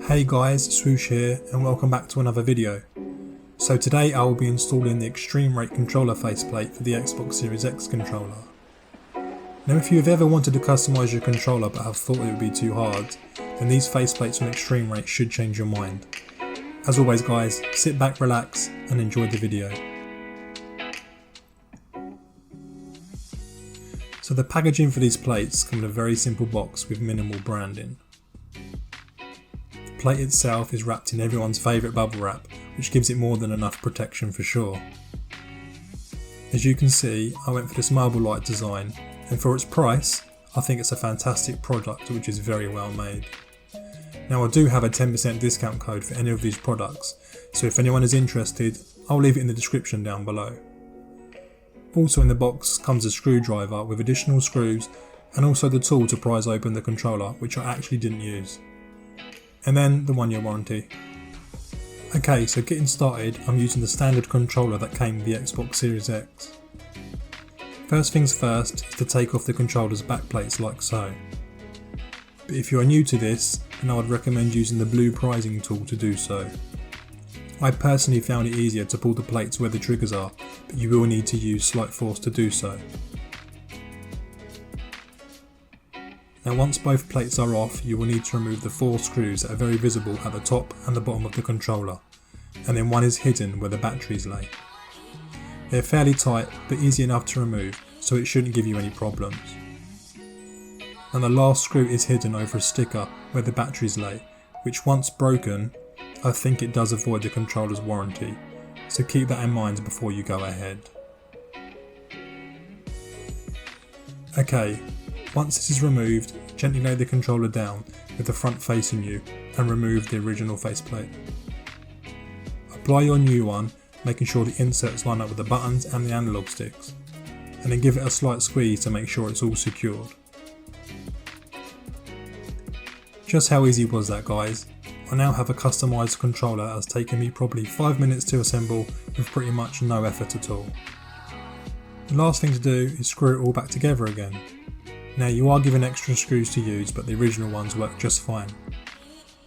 Hey guys, Swoosh here and welcome back to another video. So today I will be installing the Extremerate controller faceplate for the Xbox Series X controller. Now if you have ever wanted to customise your controller but have thought it would be too hard, then these faceplates from Extremerate should change your mind. As always guys, sit back, relax and enjoy the video. So the packaging for these plates come in a very simple box with minimal branding. The plate itself is wrapped in everyone's favourite bubble wrap, which gives it more than enough protection for sure. As you can see, I went for this marble light design, and for its price, I think it's a fantastic product which is very well made. Now I do have a 10% discount code for any of these products, so if anyone is interested, I'll leave it in the description down below. Also in the box comes a screwdriver with additional screws and also the tool to prise open the controller, which I actually didn't use. And then the 1-year warranty. Okay, so getting started, I'm using the standard controller that came with the Xbox Series X. First things first is to take off the controller's backplates like so. But if you are new to this, then I would recommend using the blue prizing tool to do so. I personally found it easier to pull the plates where the triggers are, but you will need to use slight force to do so. Now once both plates are off, you will need to remove the 4 screws that are very visible at the top and the bottom of the controller, and then one is hidden where the batteries lay. They're fairly tight but easy enough to remove, so it shouldn't give you any problems. And the last screw is hidden over a sticker where the batteries lay, which once broken, I think it does avoid the controller's warranty, so keep that in mind before you go ahead. Okay, once this is removed, gently lay the controller down with the front facing you and remove the original faceplate. Apply your new one, making sure the inserts line up with the buttons and the analog sticks, and then give it a slight squeeze to make sure it's all secured. Just how easy was that guys? I now have a customised controller that has taken me probably 5 minutes to assemble with pretty much no effort at all. The last thing to do is screw it all back together again. Now you are given extra screws to use, but the original ones work just fine.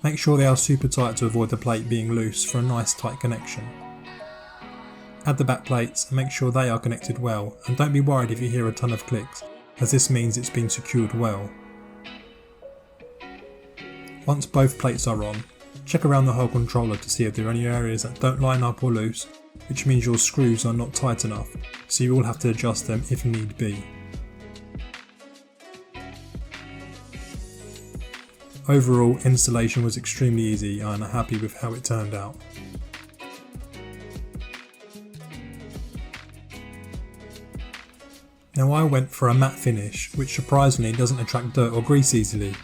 Make sure they are super tight to avoid the plate being loose for a nice tight connection. Add the back plates and make sure they are connected well, and don't be worried if you hear a ton of clicks, as this means it's been secured well. Once both plates are on, check around the whole controller to see if there are any areas that don't line up or loose, which means your screws are not tight enough, so you will have to adjust them if need be. Overall, installation was extremely easy and I'm happy with how it turned out. Now I went for a matte finish, which surprisingly doesn't attract dirt or grease easily.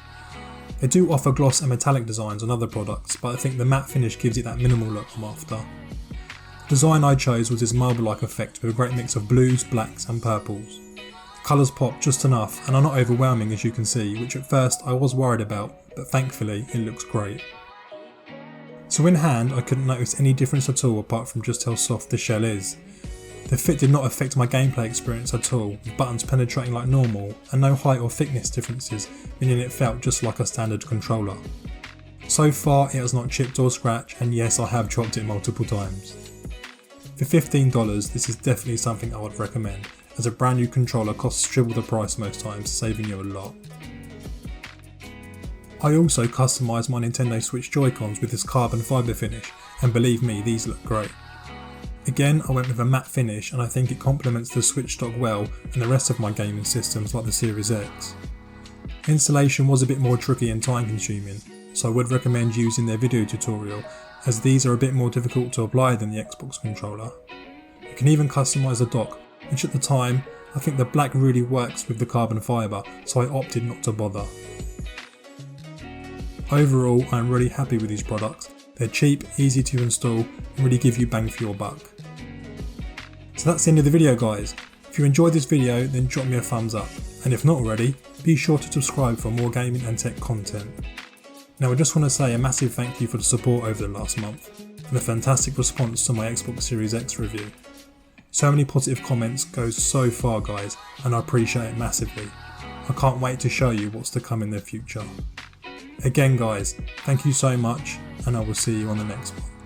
They do offer gloss and metallic designs on other products, but I think the matte finish gives it that minimal look I'm after. The design I chose was this marble-like effect with a great mix of blues, blacks and purples. The colours pop just enough and are not overwhelming as you can see, which at first I was worried about, but thankfully it looks great. So in hand I couldn't notice any difference at all apart from just how soft the shell is. The fit did not affect my gameplay experience at all, with buttons penetrating like normal and no height or thickness differences, meaning it felt just like a standard controller. So far it has not chipped or scratched, and yes, I have dropped it multiple times. For $15 this is definitely something I would recommend, as a brand new controller costs triple the price most times, saving you a lot. I also customised my Nintendo Switch Joy-Cons with this carbon fibre finish, and believe me, these look great. Again, I went with a matte finish and I think it complements the Switch stock well and the rest of my gaming systems like the Series X. Installation was a bit more tricky and time consuming, so I would recommend using their video tutorial, as these are a bit more difficult to apply than the Xbox controller. You can even customise the dock, which at the time, I think the black really works with the carbon fibre, so I opted not to bother. Overall, I am really happy with these products. They're cheap, easy to install and really give you bang for your buck. So that's the end of the video guys. If you enjoyed this video then drop me a thumbs up, and if not already, be sure to subscribe for more gaming and tech content. Now I just want to say a massive thank you for the support over the last month, and the fantastic response to my Xbox Series X review. So many positive comments goes so far guys, and I appreciate it massively. I can't wait to show you what's to come in the future. Again guys, thank you so much, and I will see you on the next one.